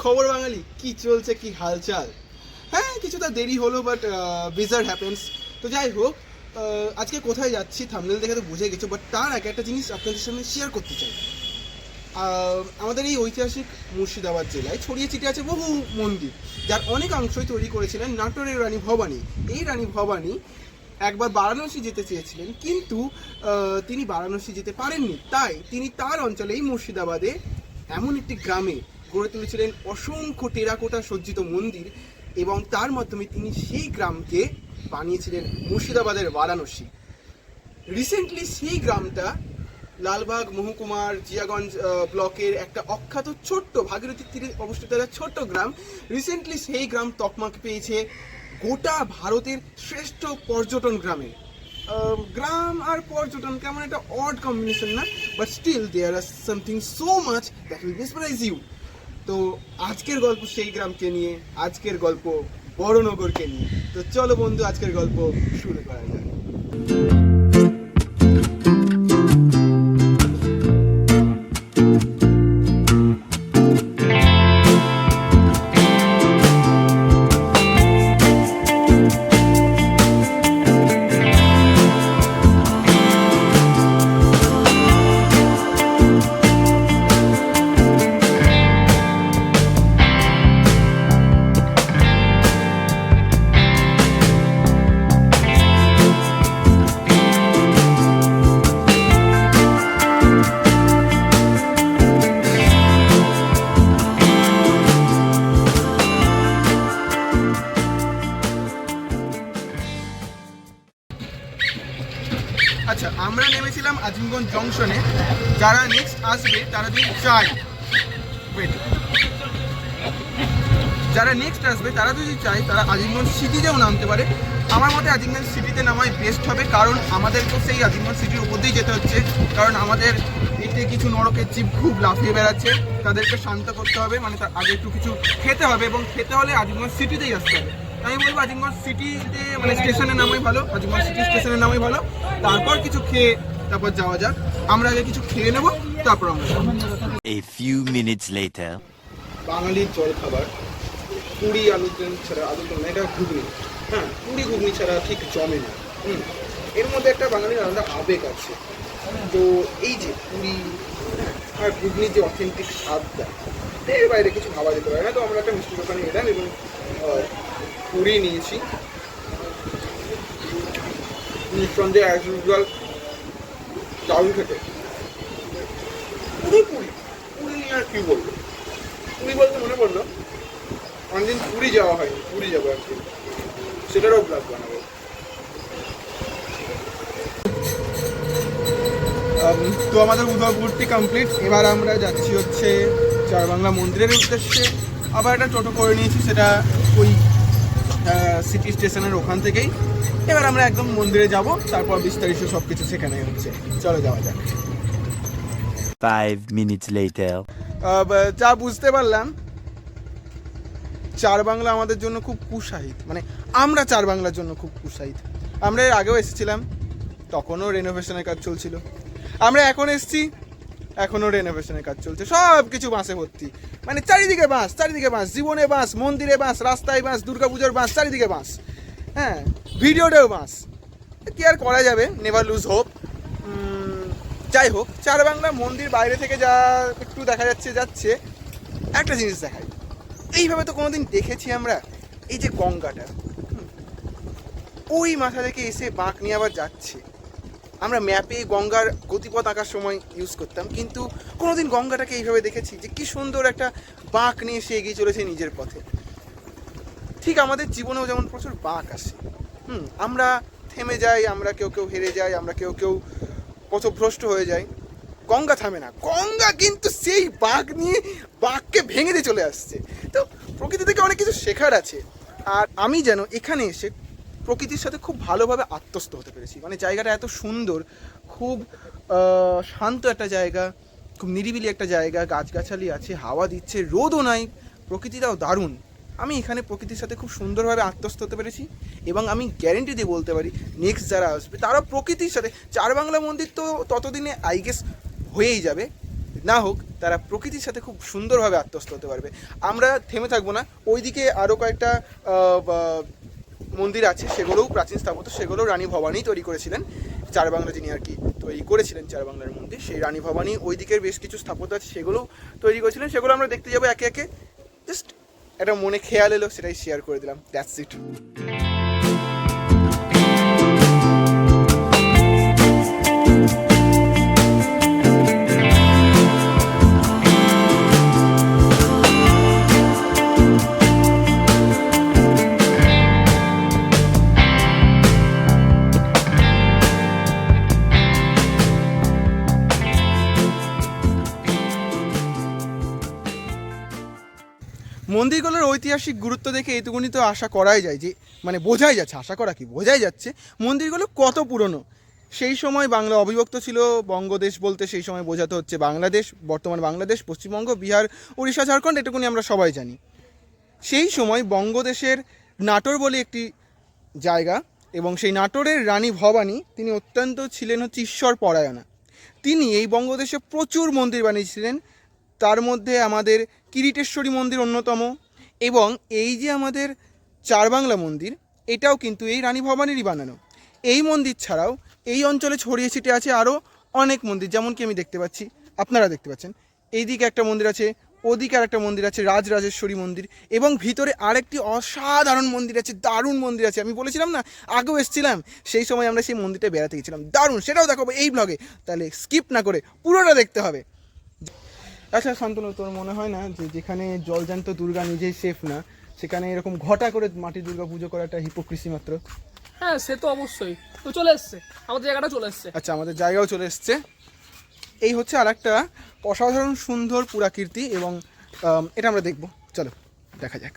খবর বাঙালি, কি চলছে, কি হালচাল? হ্যাঁ, কিছুটা দেরি হলো, বাট বিজার হ্যাপেন্স। তো যাই হোক, আজকে কোথায় যাচ্ছি থাম্বনেল দেখে তো বুঝে গেছো, বাট তার আগে একটা জিনিস আপনাদের সামনে শেয়ার করতে চাই। আমাদের এই ঐতিহাসিক মুর্শিদাবাদ জেলায় ছড়িয়ে ছিটিয়ে আছে বহু মন্দির, যার অনেক অংশই তৈরি করেছিলেন নাটোরের রানী ভবানী। এই রানী ভবানী একবার বারাণসী যেতে চেয়েছিলেন, কিন্তু তিনি বারাণসী যেতে পারেননি। তাই তিনি তার অঞ্চলেই মুর্শিদাবাদে এমন একটি গ্রামে গড়ে তুলেছিলেন অসংখ্য টেরাকোটা সজ্জিত মন্দির, এবং তার মাধ্যমে তিনি সেই গ্রামকে বানিয়েছিলেন মুর্শিদাবাদের বারাণসী। রিসেন্টলি সেই গ্রামটা লালবাগ মহকুমার জিয়াগঞ্জ ব্লকের একটা অখ্যাত ছোট্ট ভাগীরথীর তীরে অবস্থিত একটা ছোট্ট গ্রাম, রিসেন্টলি সেই গ্রাম তকমাক পেয়েছে গোটা ভারতের শ্রেষ্ঠ পর্যটন গ্রামে। গ্রাম আর পর্যটন কেমন একটা অড কম্বিনেশন না? But still there are something so much that will mesmerise you. তো আজকের গল্প সেই গ্রামকে নিয়ে, আজকের গল্প বড়নগরকে নিয়ে। তো চলো বন্ধু, আজকের গল্প শুরু করা যাক। আচ্ছা, আমরা নেমেছিলাম আজিমগঞ্জ জংশনে। যারা নেক্সট আসবে তারা যদি চায় তারা আজিমগঞ্জ সিটিতেও নামতে পারে। আমার মতে আজিমগঞ্জ সিটিতে নামাই বেস্ট হবে, কারণ আমাদেরকেও সেই আজিমগঞ্জ সিটির উপর দিয়েই যেতে হচ্ছে। কারণ আমাদের এতে কিছু নরকের জীব খুব লাফিয়ে বেড়াচ্ছে, তাদেরকে শান্ত করতে হবে, মানে তার আগে একটু কিছু খেতে হবে, এবং খেতে হলে আজিমগঞ্জ সিটিতেই আসতে হবে। আমি বলবো আজিমগঞ্জ সিটিতে মানে স্টেশনে নামাই ভালো, আজিমগঞ্জ সিটি স্টেশনে নামাই ভালো, তারপর কিছু খেয়ে তারপর যাওয়া যাক। আমরা আগে কিছু খেয়ে নেবো, তারপর আমরা A few minutes later. বাঙালির জল খাবার পুরি আলুদম ছাড়া, আলুদম এটা ঘুগনি, হ্যাঁ পুরি ঘুগনি ছাড়া ঠিক জমে না। এর মধ্যে একটা বাঙালির আলাদা আবেগ আছে। তো এই যে পুরি আর ঘুগনির যে অথেন্টিক স্বাদটা, এর বাইরে কিছু ভাবা যেতে পারে না। তো আমরা একটা মিষ্টি দোকানে এলাম এবং পুরি নিয়েছি। নিঃসন্দেহে অ্যাজ ইউজুয়াল দারুণ খেতে। পুরি পুরি পুরি নিয়ে আর কী বলবো, পুরি বলতে মনে পড়লো অনেকদিন পুরী যাওয়া হয়নি, পুরী যাবো আর কি, সেটারও ব্লগ বানাবো। তো আমাদের উদয়পুরটি কমপ্লিট। এবার আমরা যাচ্ছি হচ্ছে চারবাংলা মন্দিরের উদ্দেশ্যে। আবার একটা টোটো করে নিয়েছি, সেটা ওই সিটি স্টেশনের ওখান থেকেই। এবার আমরা একদম মন্দিরে যাব, তারপর বিস্তারিত সব কিছু সেখানে হচ্ছে। চলো যাওয়া যাক। 5 minutes later. যা বুঝতে পারলাম, চারবাংলা আমাদের জন্য খুব কুৎসাহিত, মানে আমরা চারবাংলার জন্য খুব কুৎসাহিত। আমরা এর আগেও এসেছিলাম, তখনও রেনোভেশনের কাজ চলছিল। আমরা এখন এসেছি, এখনও রেনোভেশনের কাজ চলছে। সব কিছু বাসে ভর্তি, মানে চারিদিকে বাস, চারিদিকে বাস, জীবনে বাস, মন্দিরে বাস, রাস্তায় বাস, দুর্গাপুজোর বাস, চারিদিকে বাস, হ্যাঁ ভিডিওতেও বাস। কি আর করা যাবে, নেভার লুজ হোপ। যাই হোক, চারবাংলা মন্দির বাইরে থেকে যা একটু দেখা যাচ্ছে, একটা জিনিস দেখাই, এইভাবে তো কোনোদিন দেখেছি আমরা। এই যে গঙ্গাটা ওই মাথা থেকে এসে বাঁক নিয়ে আবার যাচ্ছে। আমরা ম্যাপে গঙ্গার গতিপথ আঁকার সময় ইউজ করতাম, কিন্তু কোনোদিন গঙ্গাটাকে এইভাবে দেখেছি যে কি সুন্দর একটা বাঁক নিয়ে সে এগিয়ে চলেছে নিজের পথে। ঠিক আমাদের জীবনেও যেমন প্রচুর বাঁক আসে, আমরা থেমে যাই, আমরা কেউ কেউ হেরে যাই, আমরা কেউ কেউ পথভ্রষ্ট হয়ে যাই। গঙ্গা থামে না, গঙ্গা কিন্তু সেই বাঁক নিয়ে বাঁককে ভেঙে দিয়ে চলে আসছে। তো প্রকৃতি থেকে অনেক কিছু শেখার আছে। আর আমি যেন এখানে এসে প্রকৃতির সাথে খুব ভালোভাবে আত্মস্থ হতে পেরেছি। মানে জায়গাটা এত সুন্দর, খুব শান্ত একটা জায়গা, খুব নিরিবিলি একটা জায়গা, গাছগাছালি আছে, হাওয়া দিচ্ছে, রোদও নাই, প্রকৃতিটাও দারুণ। আমি এখানে প্রকৃতির সাথে খুব সুন্দরভাবে আত্মস্থ হতে পেরেছি, এবং আমি গ্যারেন্টি দিয়ে বলতে পারি নেক্সট যারা আসবে তারা প্রকৃতির সাথে, চারবাংলা মন্দির তো ততদিনে আই গেস হয়েই যাবে, না হোক, তারা প্রকৃতির সাথে খুব সুন্দরভাবে আত্মস্থ হতে পারবে। আমরা থেমে থাকবো না, ওইদিকে আরও কয়েকটা মন্দির আছে, সেগুলোও প্রাচীন স্থাপত্য, সেগুলোও রানী ভবানী তৈরি করেছিলেন, চারবাংলা যিনি আর কি তৈরি করেছিলেন চারবাংলার মন্দির, সেই রানী ভবানী ওই দিকের বেশ কিছু স্থাপত্য আছে সেগুলোও তৈরি করেছিলেন। সেগুলো আমরা দেখতে যাবো একে একে। জাস্ট একটা মনে খেয়াল এলো, সেটাই শেয়ার করে দিলাম, দ্যাটস ইট। মন্দিরগুলোর ঐতিহাসিক গুরুত্ব দেখে এইটুকুনি তো আশা করাই যায় যে, মানে বোঝাই যাচ্ছে, আশা করা কি, বোঝাই যাচ্ছে মন্দিরগুলো কত পুরনো। সেই সময় বাংলা অবিভক্ত ছিল, বঙ্গদেশ বলতে সেই সময় বোঝাতে হচ্ছে বাংলাদেশ, বর্তমান বাংলাদেশ, পশ্চিমবঙ্গ, বিহার, উড়িষ্যা, ঝাড়খণ্ড, এটুকুনি আমরা সবাই জানি। সেই সময় বঙ্গদেশের নাটোর বলে একটি জায়গা, এবং সেই নাটোরের রানী ভবানী তিনি অত্যন্ত ছিলেন হচ্ছে ঈশ্বর পরায়ণা। তিনি এই বঙ্গদেশে প্রচুর মন্দির বানিয়েছিলেন, তার মধ্যে আমাদের কিরিটেশ্বরী মন্দির অন্যতম, এবং এই যে আমাদের চারবাংলা মন্দির, এটাও কিন্তু এই রানী ভবানীরই বানানো। এই মন্দির ছাড়াও এই অঞ্চলে ছড়িয়ে ছিটে আছে আরও অনেক মন্দির, যেমন কি আমি দেখতে পাচ্ছি, আপনারা দেখতে পাচ্ছেন, এইদিকে একটা মন্দির আছে, ওদিকে আর একটা মন্দির আছে, রাজরাজেশ্বরী মন্দির, এবং ভিতরে আরেকটি অসাধারণ মন্দির আছে, দারুণ মন্দির আছে। আমি বলেছিলাম না, আগেও এসেছিলাম, সেই সময় আমরা সেই মন্দিরটা বেড়াতে গেছিলাম, দারুণ, সেটাও দেখাবো এই ব্লগে, তাহলে স্কিপ না করে পুরোটা দেখতে হবে। আচ্ছা শান্তনু, তোর মনে হয় না যে যেখানে জলজান্ত দুর্গা নিজেই সেফ না, সেখানে এরকম ঘটা করে মাটি দুর্গা পুজো করাটা হিপোক্রিসি মাত্র? হ্যাঁ, সে তো অবশ্যই। তো চলে এসছে, আমাদের জায়গাটা চলে এসছে। আচ্ছা, আমাদের জায়গাও চলে এসছে। এই হচ্ছে আর একটা অসাধারণ সুন্দর পুরাকীর্তি, এবং এটা আমরা দেখব, চলো দেখা যাক।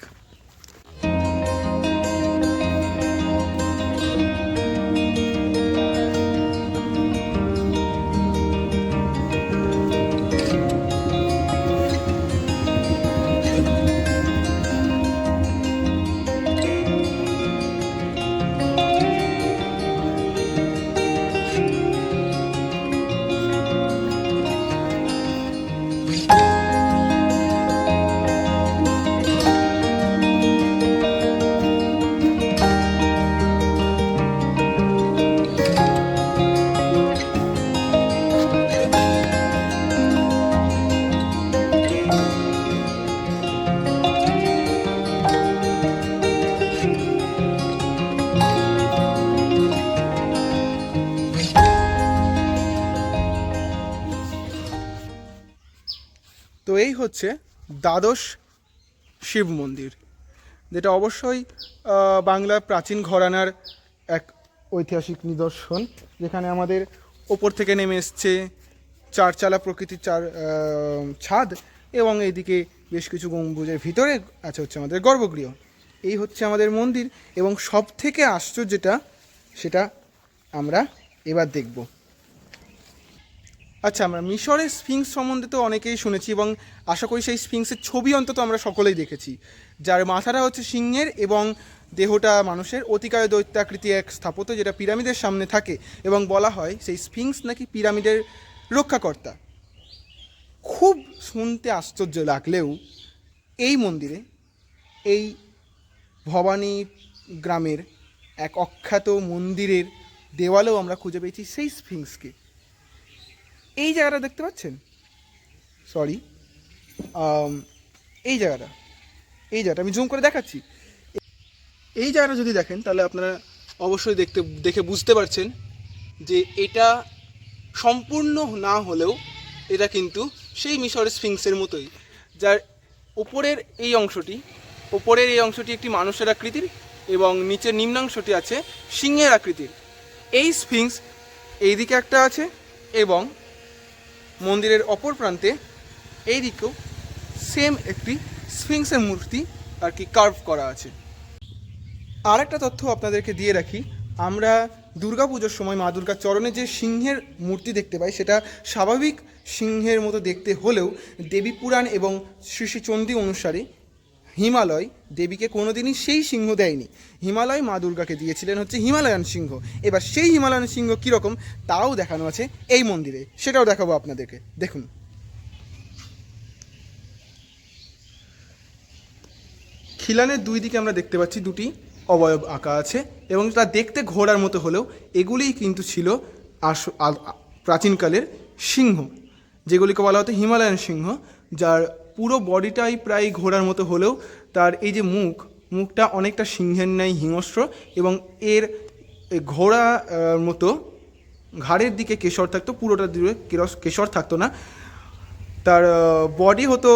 তো এই হচ্ছে দ্বাদশ শিব মন্দির, যেটা অবশ্যই বাংলা প্রাচীন ঘরানার এক ঐতিহাসিক নিদর্শন, যেখানে আমাদের ওপর থেকে নেমে এসছে চারচালা প্রকৃতির ছাদ, এবং এইদিকে বেশ কিছু গম্বুজের ভিতরে আছে হচ্ছে আমাদের গর্ভগৃহ। এই হচ্ছে আমাদের মন্দির, এবং সব থেকে আশ্চর্যটা সেটা আমরা এবার দেখব। আচ্ছা, আমরা মিশরের স্ফিংস সম্বন্ধে তো অনেকেই শুনেছি, এবং আশা করি সেই স্ফিংসের ছবি অন্তত আমরা সকলেই দেখেছি, যার মাথাটা হচ্ছে সিংহের এবং দেহটা মানুষের, অতিকায় দৈত্যাকৃতি এক স্থাপত্য, যেটা পিরামিডের সামনে থাকে, এবং বলা হয় সেই স্ফিংস নাকি পিরামিডের রক্ষাকর্তা। খুব শুনতে আশ্চর্য লাগলেও এই মন্দিরে, এই ভবানী গ্রামের এক অখ্যাত মন্দিরের দেওয়ালেও আমরা খুঁজে পেয়েছি সেই স্ফিংসকে। এই জায়গাটা দেখতে পাচ্ছেন, সরি, এই জায়গাটা আমি জুম করে দেখাচ্ছি। এই জায়গাটা যদি দেখেন তাহলে আপনারা অবশ্যই দেখে বুঝতে পারছেন যে এটা সম্পূর্ণ না হলেও এটা কিন্তু সেই মিশরের স্ফিংসের মতোই, যার উপরের এই অংশটি একটি মানুষের আকৃতির, এবং নিচের নিম্নাংশটি আছে সিংহের আকৃতির। এই স্ফিংস এই দিকে একটা আছে, এবং মন্দিরের অপর প্রান্তে এই দিকেও সেম একটি স্ফিংসের মূর্তি আর কি কার্ভ করা আছে। আর একটা তথ্য আপনাদেরকে দিয়ে রাখি, আমরা দুর্গা পুজোর সময় মা দুর্গার চরণে যে সিংহের মূর্তি দেখতে পাই, সেটা স্বাভাবিক সিংহের মতো দেখতে হলেও দেবী পুরাণ এবং শ্রী শ্রী চণ্ডী অনুসারে হিমালয় দেবীকে কোনোদিনই সেই সিংহ দেয়নি, হিমালয় মা দুর্গাকে দিয়েছিলেন হচ্ছে হিমালয়ান সিংহ। এবার সেই হিমালয়ান সিংহ কীরকম তাও দেখানো আছে এই মন্দিরে, সেটাও দেখাবো আপনাদেরকে, দেখুন। খিলানের দুই দিকে আমরা দেখতে পাচ্ছি দুটি অবয়ব আঁকা আছে এবং তা দেখতে ঘোড়ার মতো হলেও এগুলিই কিন্তু ছিল প্রাচীনকালের সিংহ, যেগুলিকে বলা হতো হিমালয়ান সিংহ, যার পুরো বডিটাই প্রায় ঘোড়ার মতো হলেও তার এই যে মুখটা অনেকটা সিংহের ন্যায় হিংস্র এবং এর ঘোড়া মতো ঘাড়ের দিকে কেশর থাকতো, পুরোটা দিকে কেশর থাকতো না। তার বডি হতো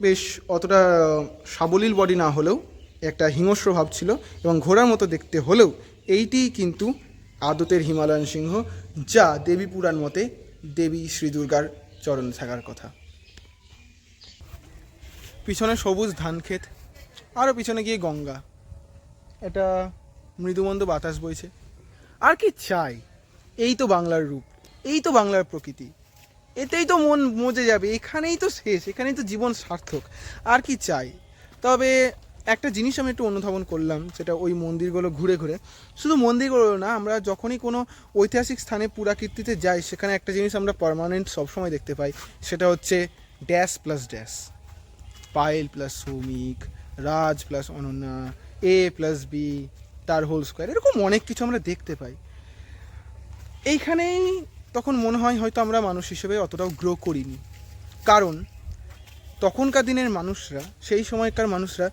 বেশ অতটা সাবলীল বডি না হলেও একটা হিংস্র ভাব ছিল এবং ঘোড়ার মতো দেখতে হলেও এইটিই কিন্তু আদতের হিমালয়ান সিংহ, যা দেবী পুরাণ মতে দেবী শ্রী দুর্গার চরণে থাকার কথা। পিছনে সবুজ ধান ক্ষেত, আরও পিছনে গিয়ে গঙ্গা, এটা মৃদুমন্দ বাতাস বইছে। আর কি চাই? এই তো বাংলার রূপ, এই তো বাংলার প্রকৃতি, এতেই তো মন মজে যাবে, এখানেই তো শেষ, এখানেই তো জীবন সার্থক। আর কি চাই? তবে একটা জিনিস আমি একটু অনুধাবন করলাম, সেটা ওই মন্দিরগুলো ঘুরে ঘুরে, শুধু মন্দিরগুলো না, আমরা যখনই কোনো ঐতিহাসিক স্থানে পুরাকীর্তিতে যাই সেখানে একটা জিনিস আমরা পার্মানেন্ট সবসময় দেখতে পাই, সেটা হচ্ছে dash plus dash, Payel plus Soumik, Raj plus Ananya, A plus B তার হোল স্কোয়ার, এরকম অনেক কিছু আমরা দেখতে পাই। এইখানেই তখন মনে হয় হয়তো আমরা মানুষ হিসেবে অতটাও গ্রো করিনি, কারণ তখনকার দিনের মানুষরা, সেই সময়কার মানুষরা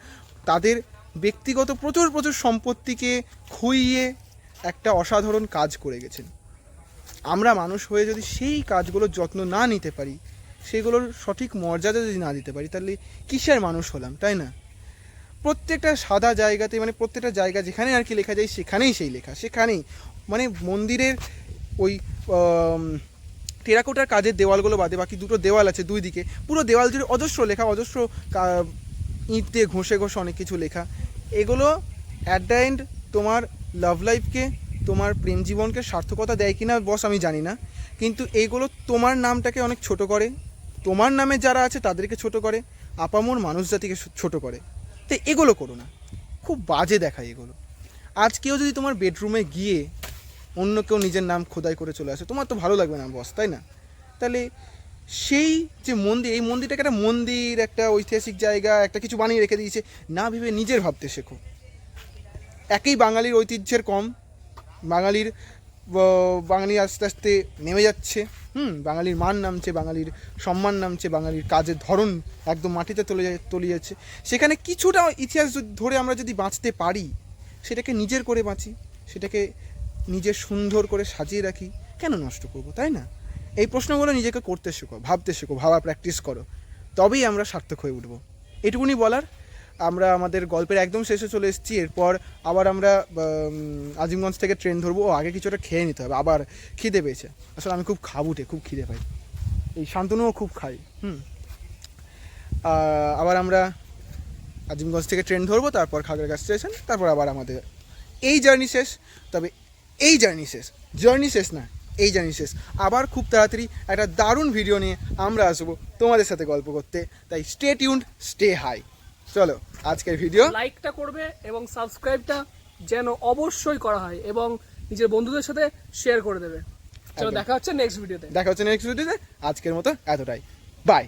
তাদের ব্যক্তিগত প্রচুর প্রচুর সম্পত্তিকে খুইয়ে একটা অসাধারণ কাজ করে গেছেন। আমরা মানুষ হয়ে যদি সেই কাজগুলোর যত্ন না নিতে পারি, সেগুলোর সঠিক মর্যাদা যদি না দিতে পারি, তাহলে কিসের মানুষ হলাম, তাই না? প্রত্যেকটা সাদা জায়গাতে, মানে প্রত্যেকটা জায়গা যেখানে আর কি লেখা যায় সেখানেই সেই লেখা, সেখানেই মানে মন্দিরের ওই টেরাকোটার কাজের দেওয়ালগুলো বাদে বাকি দুটো দেওয়াল আছে দুই দিকে, পুরো দেওয়াল জুড়ে অজস্র লেখা, অজস্র ইঁট দিয়ে ঘষে ঘষে অনেক কিছু লেখা। এগুলো অ্যাট দ্য এন্ড তোমার লাভ লাইফকে, তোমার প্রেম জীবনকে সার্থকতা দেয় কি না বস আমি জানি না, কিন্তু এইগুলো তোমার নামটাকে অনেক ছোট করে, তোমার নামে যারা আছে তাদেরকে ছোট করে, আপামর মানুষ জাতিকে ছোট করে। তো এগুলো করো না, খুব বাজে দেখায় এগুলো। আজ কেউ যদি তোমার বেডরুমে গিয়ে অন্য কেউ নিজের নাম খোদাই করে চলে আসে, তোমার তো ভালো লাগবে না বস, তাই না? তাহলে সেই যে মন্দির, এই মন্দিরটাকে একটা মন্দির, একটা ঐতিহাসিক জায়গা, একটা কিছু বানিয়ে রেখে দিয়েছে, না ভেবে নিজের ভাবতে শেখো। একই বাঙালির ঐতিহ্যের কম, বাঙালি আস্তে আস্তে নেমে যাচ্ছে, বাঙালির মান নামছে, বাঙালির সম্মান নামছে, বাঙালির কাজের ধরন একদম মাটিতে তলিয়ে যাচ্ছে। সেখানে কিছুটা ইতিহাস ধরে আমরা যদি বাঁচতে পারি, সেটাকে নিজের করে বাঁচি, সেটাকে নিজের সুন্দর করে সাজিয়ে রাখি, কেন নষ্ট করব, তাই না? এই প্রশ্নগুলো নিজেকে করতে শেখো, ভাবতে শেখো, ভাবা প্র্যাকটিস করো, তবেই আমরা সার্থক হয়ে উঠবো। এটুকুনি বলার। আমরা আমাদের গল্পের একদম শেষে চলে এসেছি। এরপর আবার আমরা আজিমগঞ্জ থেকে ট্রেন ধরবো। আগে কিছুটা খেয়ে নিতে হবে, আবার খিদে পেয়েছে। আসলে আমি খুব খাবুটে, খুব খিদে পাই, এই শান্তনুও খুব খাই। আবার আমরা আজিমগঞ্জ থেকে ট্রেন ধরবো, তারপর খাগড়াঘাট স্টেশন, তারপর আবার আমাদের এই জার্নি শেষ। তবে এই জার্নি শেষ না, এই জার্নি শেষ। আবার খুব তাড়াতাড়ি একটা দারুণ ভিডিও নিয়ে আমরা আসবো তোমাদের সাথে গল্প করতে। তাই স্টে টিউনড, স্টে হাই। চলো আজকের ভিডিও লাইকটা করবে এবং সাবস্ক্রাইবটা যেন অবশ্যই করা হয় এবং নিজের বন্ধুদের সাথে শেয়ার করে দেবে। চলো দেখা হচ্ছে নেক্সট ভিডিওতে। আজকের মতো এতটাই, বাই।